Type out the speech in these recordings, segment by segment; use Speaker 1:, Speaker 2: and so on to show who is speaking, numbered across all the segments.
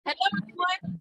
Speaker 1: Hello, everyone.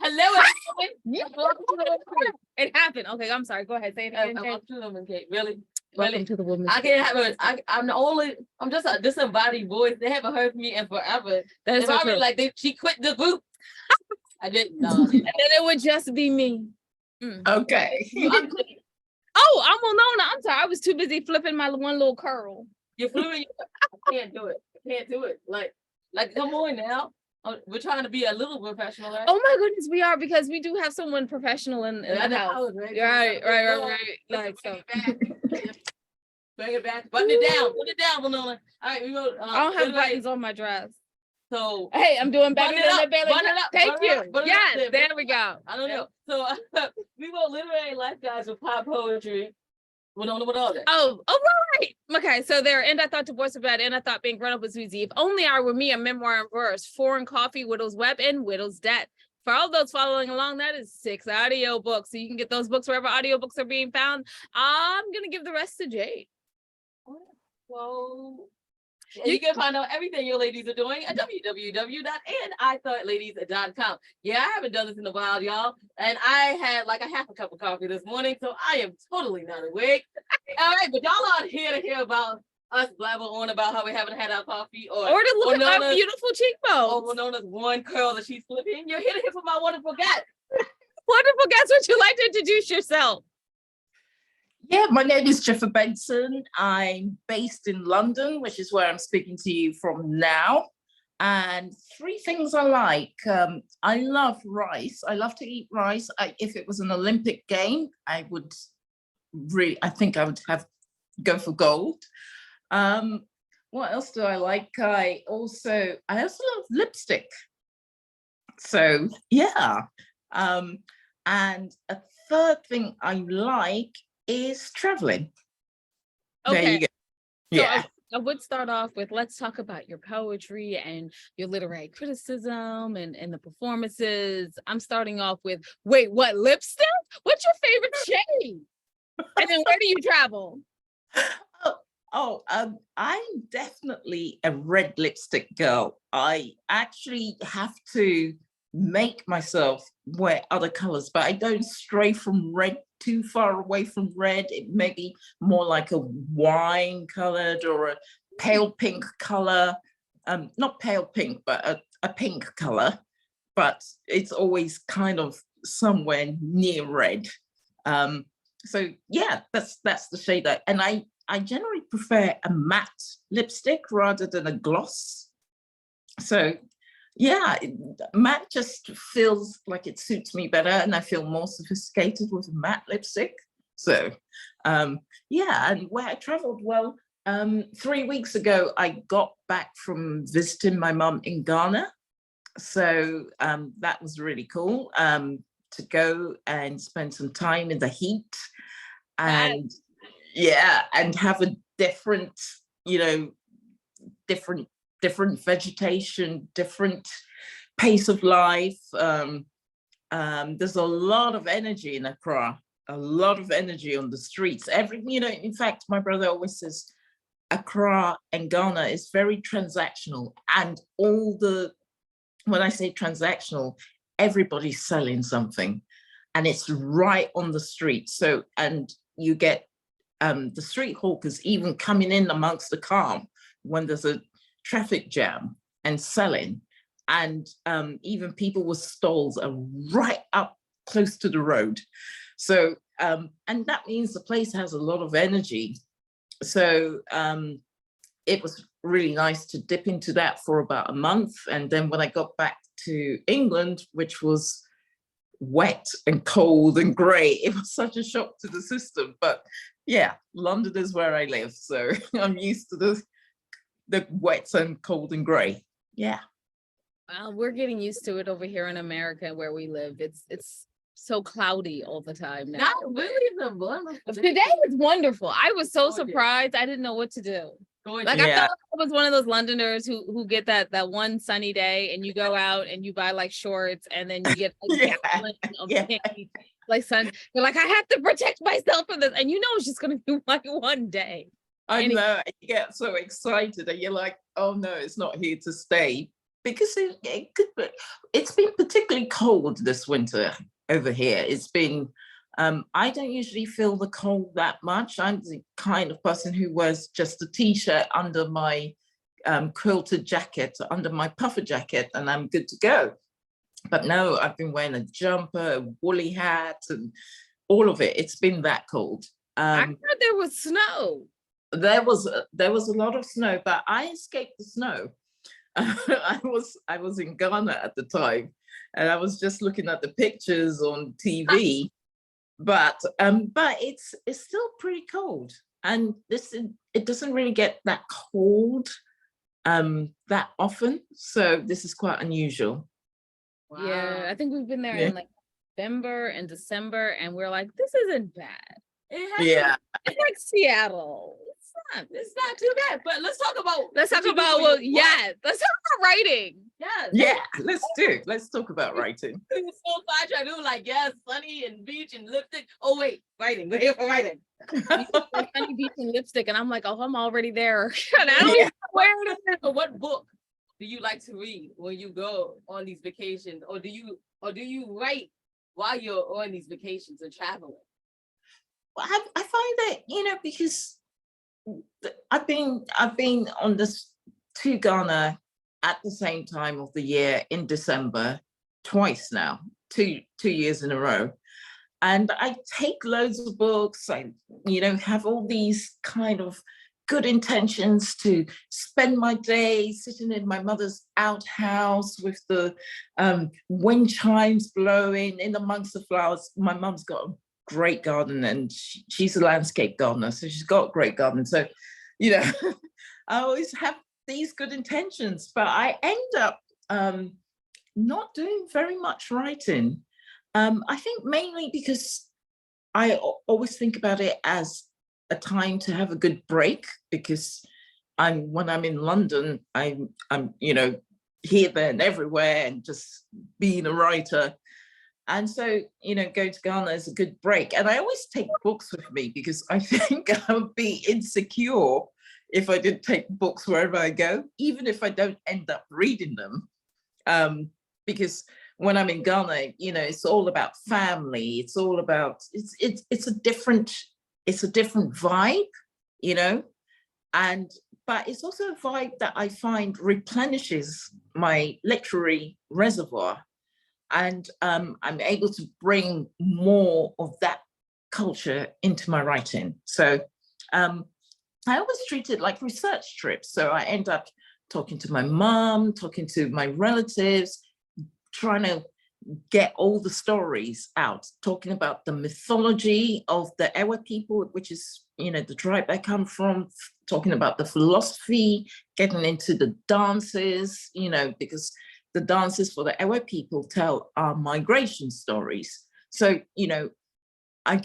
Speaker 1: Hello, everyone. Welcome to the women's cave.
Speaker 2: It happened. Okay, I'm sorry. Go ahead. Say it again.
Speaker 1: Welcome to the women's cave. Really?
Speaker 2: Welcome to the women's
Speaker 1: I can't have it. I'm just a disembodied voice. They haven't heard me in forever.
Speaker 2: That's
Speaker 1: They
Speaker 2: so
Speaker 1: probably
Speaker 2: true.
Speaker 1: she quit the group. I didn't. No.
Speaker 2: And then it would just be me.
Speaker 3: Okay.
Speaker 2: Oh, I'm Winona. I'm sorry. I was too busy flipping my one little curl.
Speaker 1: You're fluent. I can't do it. I can't do it. Like, come on now. We're trying to be a little professional, right?
Speaker 2: Oh my goodness, we are, because we do have someone professional in the house. Right. Like so.
Speaker 1: Bring it back. Button it down. Put it down, Winona. All right, we go.
Speaker 2: I don't have buttons on my dress.
Speaker 1: So
Speaker 2: hey, I'm doing better than the belly. Thank you. Yes, there we go.
Speaker 1: I don't know. So we wrote literary life guides with pop poetry. Winona, what all that?
Speaker 2: Oh, right. Okay, so there, and I thought divorce was bad, and I thought being grown up was easy. If only I were me, a memoir in verse, Foreign Coffee, Widow's Web, and Widow's Debt. For all those following along, that is 6 audio books. So you can get those books wherever audiobooks are being found. I'm gonna give the rest to Jade.
Speaker 1: Well, you can find out everything your ladies are doing at www.andithoughladies.com. Yeah, I haven't done this in a while, y'all. And I had like a half a cup of coffee this morning, so I am totally not awake. All right, but y'all aren't here to hear about us blabber on about how we haven't had our coffee or
Speaker 2: to look at my beautiful cheekbones.
Speaker 1: Or Winona's one curl that she's flipping. You're here to hear from my wonderful guest.
Speaker 2: Wonderful guest, would you like to introduce yourself?
Speaker 3: Yeah, my name is Dzifa Benson. I'm based in London, which is where I'm speaking to you from now. And 3 things I like. I love rice. I love to eat rice. If it was an Olympic game, I think I would go for gold. What else do I like? I also love lipstick. So yeah. And a third thing I like is traveling.
Speaker 2: Okay.
Speaker 3: There you go. Yeah.
Speaker 2: So I would start off with, let's talk about your poetry and your literary criticism and the performances. I'm starting off with, wait, what, lipstick? What's your favorite shade? And then where do you travel?
Speaker 3: I'm definitely a red lipstick girl. I actually have to make myself wear other colors, but I don't stray from red too far away from red. It may be more like a wine colored or a pale pink color. Not pale pink, but a pink color, but it's always kind of somewhere near red. So yeah, that's the shade and I generally prefer a matte lipstick rather than a gloss. So yeah, matte just feels like it suits me better, and I feel more sophisticated with matte lipstick. So yeah, and where I traveled, well, 3 weeks ago, I got back from visiting my mum in Ghana. So that was really cool to go and spend some time in the heat and yeah, and have a different, different vegetation, different pace of life. There's a lot of energy in Accra, a lot of energy on the streets. In fact, my brother always says Accra and Ghana is very transactional, and when I say transactional, everybody's selling something and it's right on the street. So, and you get the street hawkers even coming in amongst the calm when there's a traffic jam and selling, and even people with stalls are right up close to the road. So and that means the place has a lot of energy. So it was really nice to dip into that for about a month. And then when I got back to England, which was wet and cold and grey, it was such a shock to the system. But yeah, London is where I live, so I'm used to the wet and cold and grey. Yeah.
Speaker 2: Well, we're getting used to it over here in America where we live. It's so cloudy all the time now.
Speaker 1: Not really.
Speaker 2: Today is wonderful. I was so surprised. I didn't know what to do. Like, I thought I was one of those Londoners who get that one sunny day and you go out and you buy like shorts and then you get a gallon of candy, like sun. You're like, I have to protect myself from this, and it's just gonna be like one day.
Speaker 3: I know, you get so excited and you're like, oh no, it's not here to stay. because it's been particularly cold this winter over here. It's been, I don't usually feel the cold that much. I'm the kind of person who wears just a t-shirt under my quilted jacket, under my puffer jacket, and I'm good to go. But no, I've been wearing a jumper, a woolly hat, and all of it. It's been that cold.
Speaker 2: I heard there was snow.
Speaker 3: There was a lot of snow, but I escaped the snow. I was in Ghana at the time, and I was just looking at the pictures on TV. But it's still pretty cold, and it doesn't really get that cold that often. So this is quite unusual.
Speaker 2: Wow. Yeah, I think we've been there in like November and December, and we're like, this isn't bad.
Speaker 3: Yeah,
Speaker 2: it's like Seattle.
Speaker 1: It's not too bad. But let's talk about
Speaker 2: let's talk about writing.
Speaker 3: Let's talk about writing.
Speaker 1: It's so fun. I do like sunny and beach and lipstick. Oh wait, writing. We're here for writing.
Speaker 2: Sunny beach and lipstick, and I'm like, oh, I'm already there. And I don't even know where it is.
Speaker 1: So what book do you like to read when you go on these vacations, or do you write while you're on these vacations or traveling?
Speaker 3: Well, I find that because I've been on this to Ghana at the same time of the year in December twice now, two years in a row, and I take loads of books. I have all these kind of good intentions to spend my day sitting in my mother's outhouse with the wind chimes blowing in amongst the flowers. My mum's got a great garden, and she's a landscape gardener, so she's got a great garden. So, I always have these good intentions, but I end up not doing very much writing. I think mainly because I always think about it as a time to have a good break, because when I'm in London, I'm here, there, and everywhere, and just being a writer. And so, going to Ghana is a good break. And I always take books with me, because I think I would be insecure if I didn't take books wherever I go, even if I don't end up reading them. Because when I'm in Ghana, it's all about family. It's all about, it's a different vibe, but it's also a vibe that I find replenishes my literary reservoir. And I'm able to bring more of that culture into my writing. So I always treat it like research trips. So I end up talking to my mom, talking to my relatives, trying to get all the stories out, talking about the mythology of the Ewa people, which is, the tribe I come from, talking about the philosophy, getting into the dances, because the dances for the Ewa people tell our migration stories. So, I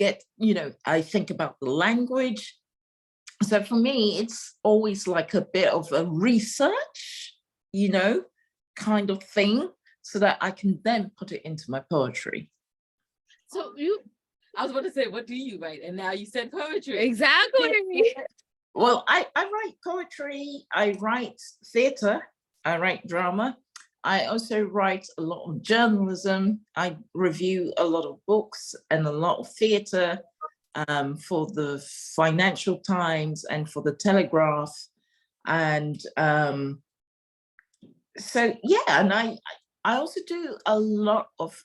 Speaker 3: think about the language. So for me, it's always like a bit of a research, kind of thing, so that I can then put it into my poetry.
Speaker 1: So I was about to say, what do you write? And now you said poetry.
Speaker 2: Exactly.
Speaker 3: Well, I write poetry, I write theatre, I write drama. I also write a lot of journalism. I review a lot of books and a lot of theatre for the Financial Times and for the Telegraph. And so, yeah, and I also do a lot of,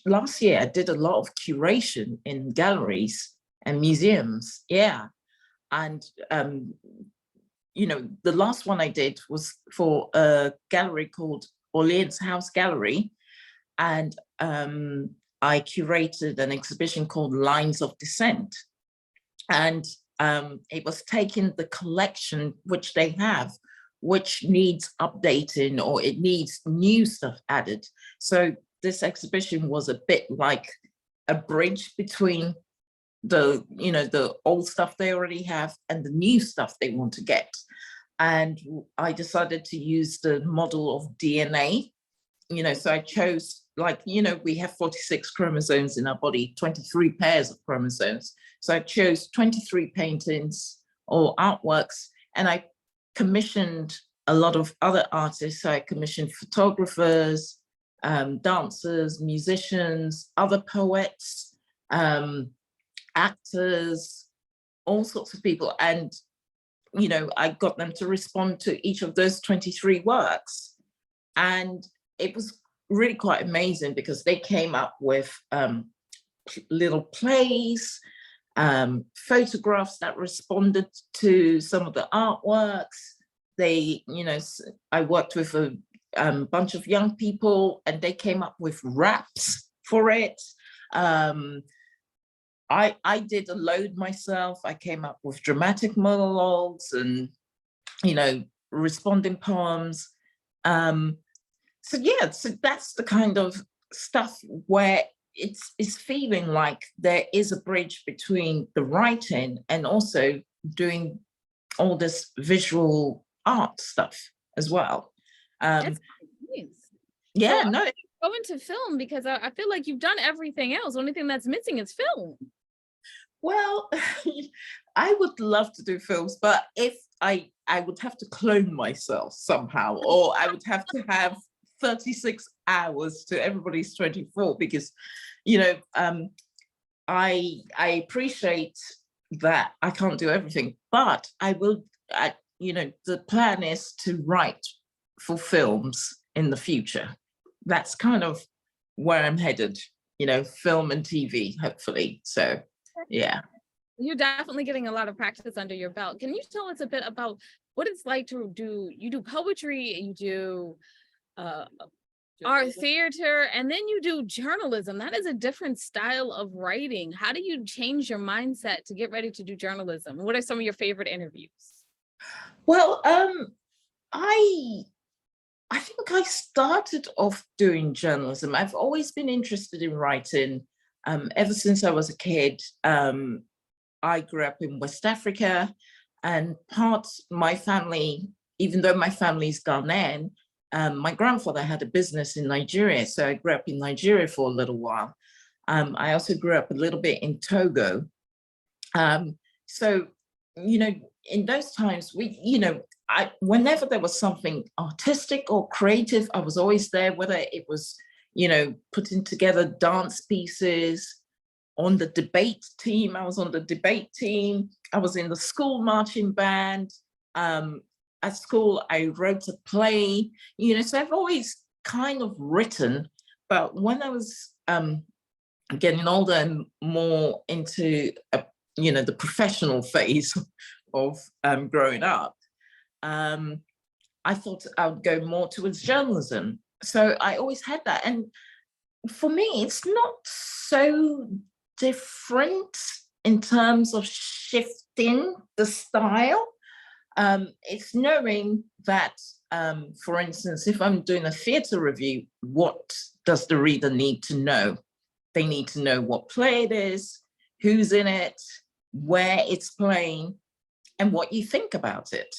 Speaker 3: last year I did a lot of curation in galleries and museums, yeah. And, the last one I did was for a gallery called Orleans House Gallery, and I curated an exhibition called Lines of Descent. And it was taking the collection which they have, which needs updating or it needs new stuff added. So this exhibition was a bit like a bridge between the old stuff they already have and the new stuff they want to get. And I decided to use the model of DNA, so I chose, we have 46 chromosomes in our body, 23 pairs of chromosomes. So I chose 23 paintings or artworks, and I commissioned a lot of other artists. So I commissioned photographers, dancers, musicians, other poets, actors, all sorts of people. And, you know, I got them to respond to each of those 23 works. And it was really quite amazing because they came up with little plays, photographs that responded to some of the artworks. They, you know, I worked with a bunch of young people and they came up with raps for it. I did a load myself. I came up with dramatic monologues and, you know, responding poems. So yeah, so that's the kind of stuff where it's feeling like there is a bridge between the writing and also doing all this visual art stuff as well.
Speaker 2: That's nice.
Speaker 3: Yeah,
Speaker 2: so
Speaker 3: no.
Speaker 2: Go into film because I feel like you've done everything else. The only thing that's missing is film.
Speaker 3: Well, I would love to do films, but if I would have to clone myself somehow, or I would have to have 36 hours to everybody's 24, because, you know, I appreciate that I can't do everything, but I will, you know, the plan is to write for films in the future. That's kind of where I'm headed, you know, film and TV, hopefully. So, yeah.
Speaker 2: You're definitely getting a lot of practice under your belt. Can you tell us a bit about what it's like to do, you do poetry, you do art theater, and then you do journalism. That is a different style of writing. How do you change your mindset to get ready to do journalism? What are some of your favorite interviews?
Speaker 3: Well, I think I started off doing journalism. I've always been interested in writing ever since I was a kid. I grew up in West Africa, and my family, even though my family is Ghanaian, my grandfather had a business in Nigeria, so I grew up in Nigeria for a little while. I also grew up a little bit in Togo. So, you know, in those times, whenever there was something artistic or creative, I was always there, whether it was, you know, putting together dance pieces. On the debate team, I was on the debate team. I was in the school marching band. At school, I wrote a play, you know, so I've always kind of written, but when I was getting older and more into, you know, the professional phase of growing up, I thought I would go more towards journalism. So I always had that. And for me, it's not so different in terms of shifting the style. It's knowing that, for instance, if I'm doing a theatre review, what does the reader need to know? They need to know what play it is, who's in it, where it's playing, and what you think about it.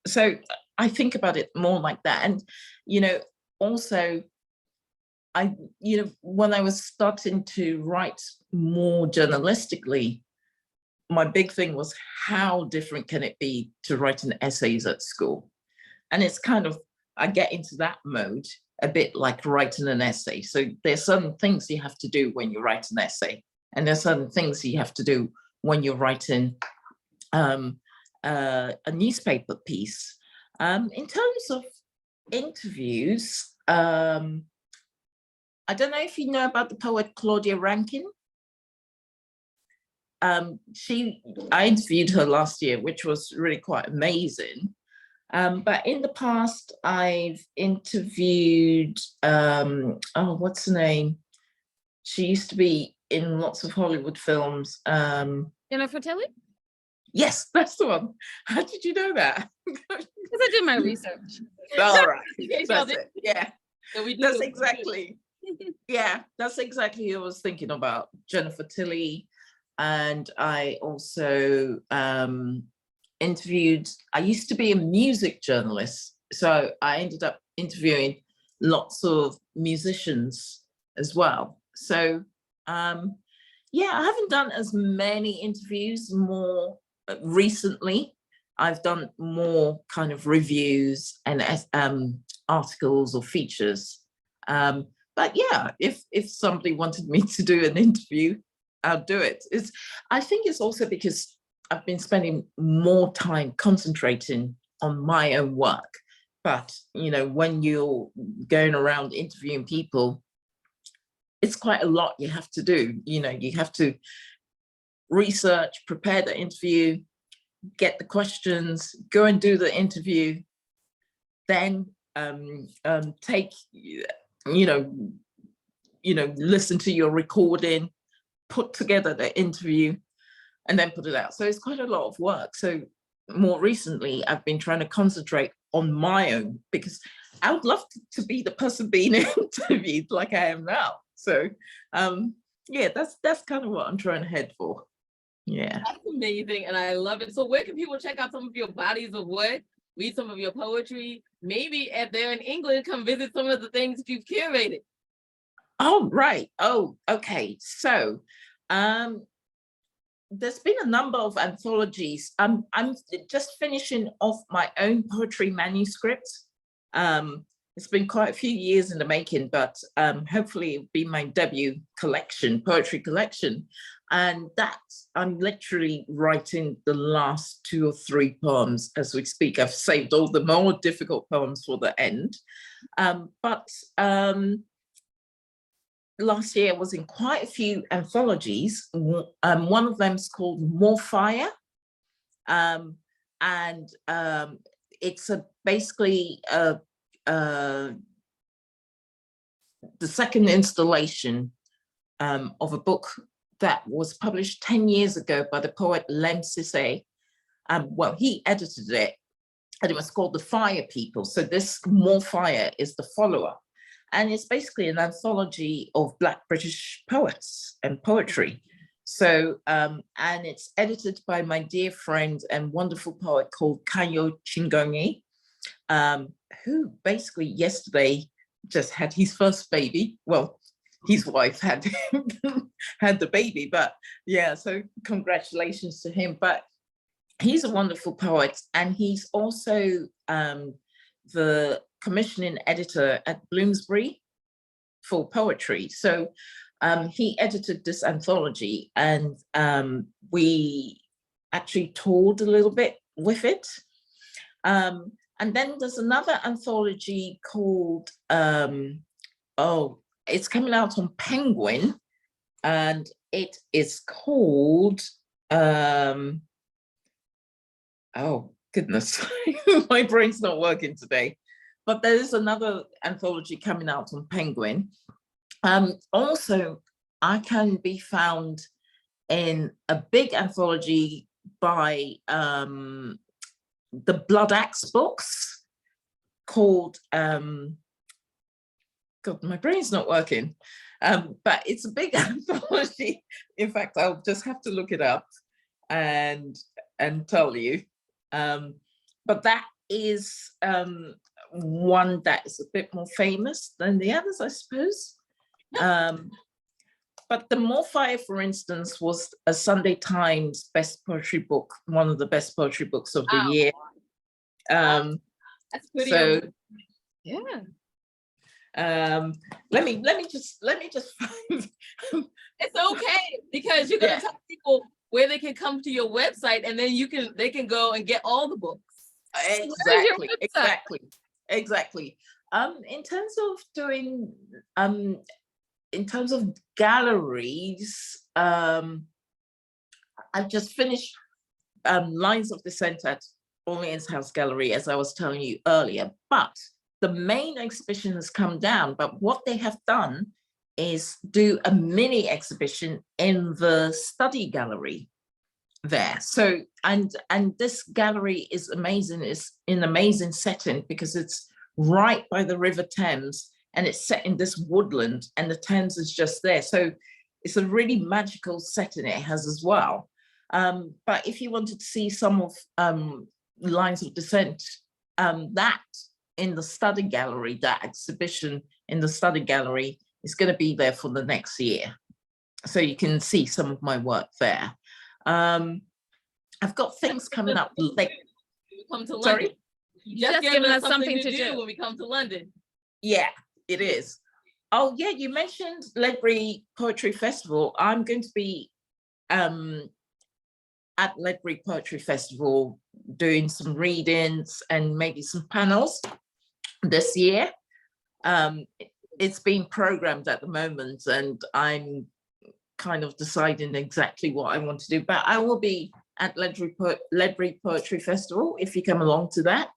Speaker 3: So I think about it more like that. And, you know, also, when I was starting to write more journalistically, my big thing was how different can it be to writing essays at school? And it's kind of, I get into that mode a bit like writing an essay. So there's certain things you have to do when you write an essay, and there's certain things you have to do when you're writing a newspaper piece. In terms of interviews, I don't know if you know about the poet Claudia Rankine. I interviewed her last year, which was really quite amazing. But in the past, I've interviewed, what's her name? She used to be in lots of Hollywood films.
Speaker 2: Jennifer Tilly?
Speaker 3: Yes, that's the one. How did you know that?
Speaker 2: Because I did my research.
Speaker 3: All right, that's it. Yeah, that's exactly. Yeah, that's exactly who I was thinking about, Jennifer Tilly. And I also interviewed, I used to be a music journalist, so I ended up interviewing lots of musicians as well. So yeah, I haven't done as many interviews more recently. I've done more kind of reviews and articles or features. But yeah, if somebody wanted me to do an interview, I'll do it. I think it's also because I've been spending more time concentrating on my own work. But, you know, when you're going around interviewing people, it's quite a lot you have to do. You know, you have to research, prepare the interview, get the questions, go and do the interview, then take, listen to your recording, put together the interview, and then put it out. So it's quite a lot of work. So more recently, I've been trying to concentrate on my own, because I would love to be the person being interviewed like I am now. So yeah, that's kind of what I'm trying to head for. Yeah.
Speaker 1: That's amazing, and I love it. So where can people check out some of your bodies of work, read some of your poetry? Maybe if they're in England, come visit some of the things that you've curated.
Speaker 3: Oh, right. Oh, okay. So there's been a number of anthologies. I'm just finishing off my own poetry manuscript. It's been quite a few years in the making, but hopefully it'll be my debut collection, poetry collection. And that I'm literally writing the last 2 or 3 poems as we speak. I've saved all the more difficult poems for the end. But last year I was in quite a few anthologies. One of them is called More Fire. And it's basically the second installation of a book that was published 10 years ago by the poet Lem Sisse. Well, he edited it, and it was called The Fire People. So this More Fire is the follow-up. And it's basically an anthology of Black British poets and poetry. So, and it's edited by my dear friend and wonderful poet called Kayo Chingonyi, who basically yesterday just had his first baby. Well, his wife had had the baby, but yeah, so congratulations to him. But he's a wonderful poet, and he's also the commissioning editor at Bloomsbury for poetry. So he edited this anthology, and we actually toured a little bit with it. And then there's another anthology called, it's coming out on Penguin, and it is called, oh goodness, my brain's not working today. But there is another anthology coming out on Penguin. Also, I can be found in a big anthology by the Blood Axe books called, God, my brain's not working. But it's a big anthology. In fact, I'll just have to look it up and tell you. But that is one that is a bit more famous than the others, I suppose. But the More Fire, for instance, was a Sunday Times best poetry book, one of the best poetry books of the year.
Speaker 1: That's pretty.
Speaker 3: So
Speaker 2: yeah.
Speaker 3: Let me just find.
Speaker 1: It's okay, because you're gonna tell people where they can come to your website, and then they can go and get all the books.
Speaker 3: Exactly. In terms of doing in terms of galleries, I've just finished Lines of Descent at Orleans House Gallery, as I was telling you earlier, but the main exhibition has come down. But what they have done is do a mini exhibition in the study gallery there. So, and this gallery is amazing. It's in an amazing setting because it's right by the River Thames, and it's set in this woodland, and the Thames is just there. So it's a really magical setting it has as well. But if you wanted to see some of Lines of Descent, that in the study gallery, that exhibition in the study gallery is going to be there for the next year. So you can see some of my work there. I've got things coming up late.
Speaker 1: come to London.
Speaker 3: Sorry?
Speaker 1: You just giving us something to do when we come to London.
Speaker 3: Yeah, it is. Oh yeah, you mentioned Ledbury Poetry Festival. I'm going to be at Ledbury Poetry Festival doing some readings and maybe some panels this year. It's being programmed at the moment and I'm kind of deciding exactly what I want to do, but I will be at Ledbury Poetry Festival if you come along to that.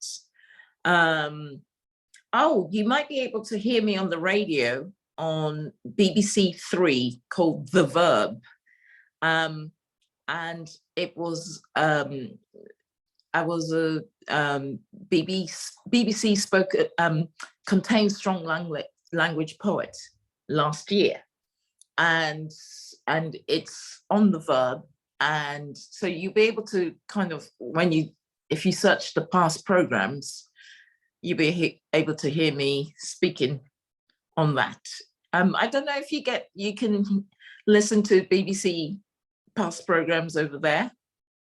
Speaker 3: Oh, you might be able to hear me on the radio on BBC Three called The Verb. And it was, I was a BBC spoke, contained strong language poet last year. And it's on The Verb. And so you'll be able to kind of, if you search the past programs, you'll be able to hear me speaking on that. I don't know if you can listen to BBC past programs over there.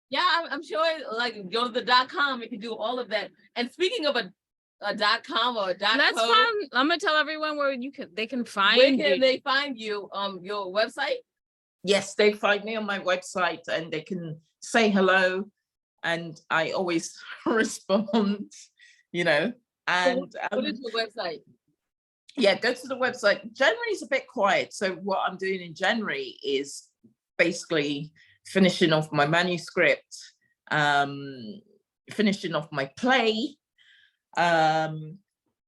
Speaker 1: Yeah, I'm sure, like, go to the .com, you can do all of that. And speaking of a .com or a
Speaker 2: That's
Speaker 1: .co,
Speaker 2: fine. I'm gonna tell everyone where they can find
Speaker 1: where
Speaker 2: you.
Speaker 1: can they find you? Your website?
Speaker 3: Yes, they find me on my website and they can say hello. And I always respond, you know. And
Speaker 1: what is your website?
Speaker 3: Yeah, go to the website. January is a bit quiet. So what I'm doing in January is basically finishing off my manuscript, finishing off my play. And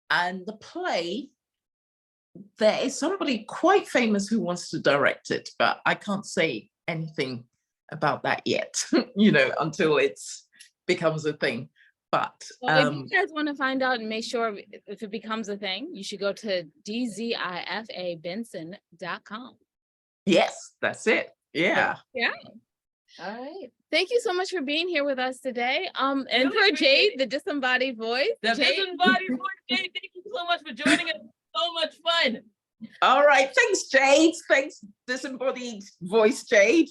Speaker 3: the play, there is somebody quite famous who wants to direct it, but I can't say anything about that yet, you know, until it becomes a thing. But
Speaker 2: if you guys want to find out and make sure if it becomes a thing, you should go to dzifabenson.com.
Speaker 3: Yes, that's it. Yeah.
Speaker 2: Yeah.
Speaker 1: All right.
Speaker 2: Thank you so much for being here with us today. And for Jade, the disembodied voice.
Speaker 1: The disembodied voice, Jade, thank you so much for joining us. So much fun.
Speaker 3: All right. Thanks, Jade. Thanks, disembodied voice, Jade.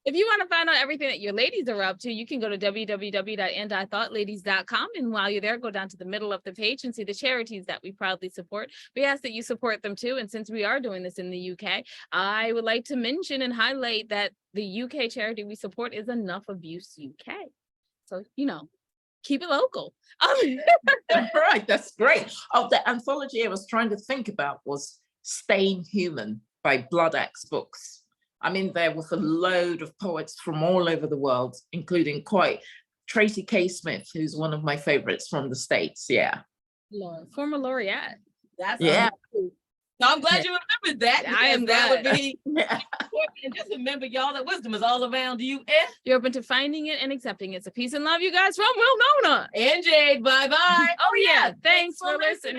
Speaker 2: If you want to find out everything that your ladies are up to, you can go to www.andithoughtLadies.com. And while you're there, go down to the middle of the page and see the charities that we proudly support. We ask that you support them too. And since we are doing this in the UK, I would like to mention and highlight that the UK charity we support is Enough Abuse UK. So, you know, keep it local.
Speaker 3: Right, that's great. Oh, the anthology I was trying to think about was Staying Human by Blood Axe Books. I'm in there with a load of poets from all over the world, including Tracy K. Smith, who's one of my favorites from the States. Yeah.
Speaker 2: Former laureate.
Speaker 1: That's
Speaker 3: yeah.
Speaker 1: So I'm glad you remembered that.
Speaker 2: I am
Speaker 1: that
Speaker 2: glad.
Speaker 1: would be and just remember, y'all, that wisdom is all around you.
Speaker 2: You're open to finding it and accepting it. So peace and love, you guys, from Will Nona
Speaker 1: and Jade. Bye-bye.
Speaker 2: Oh yeah. Thanks for listening.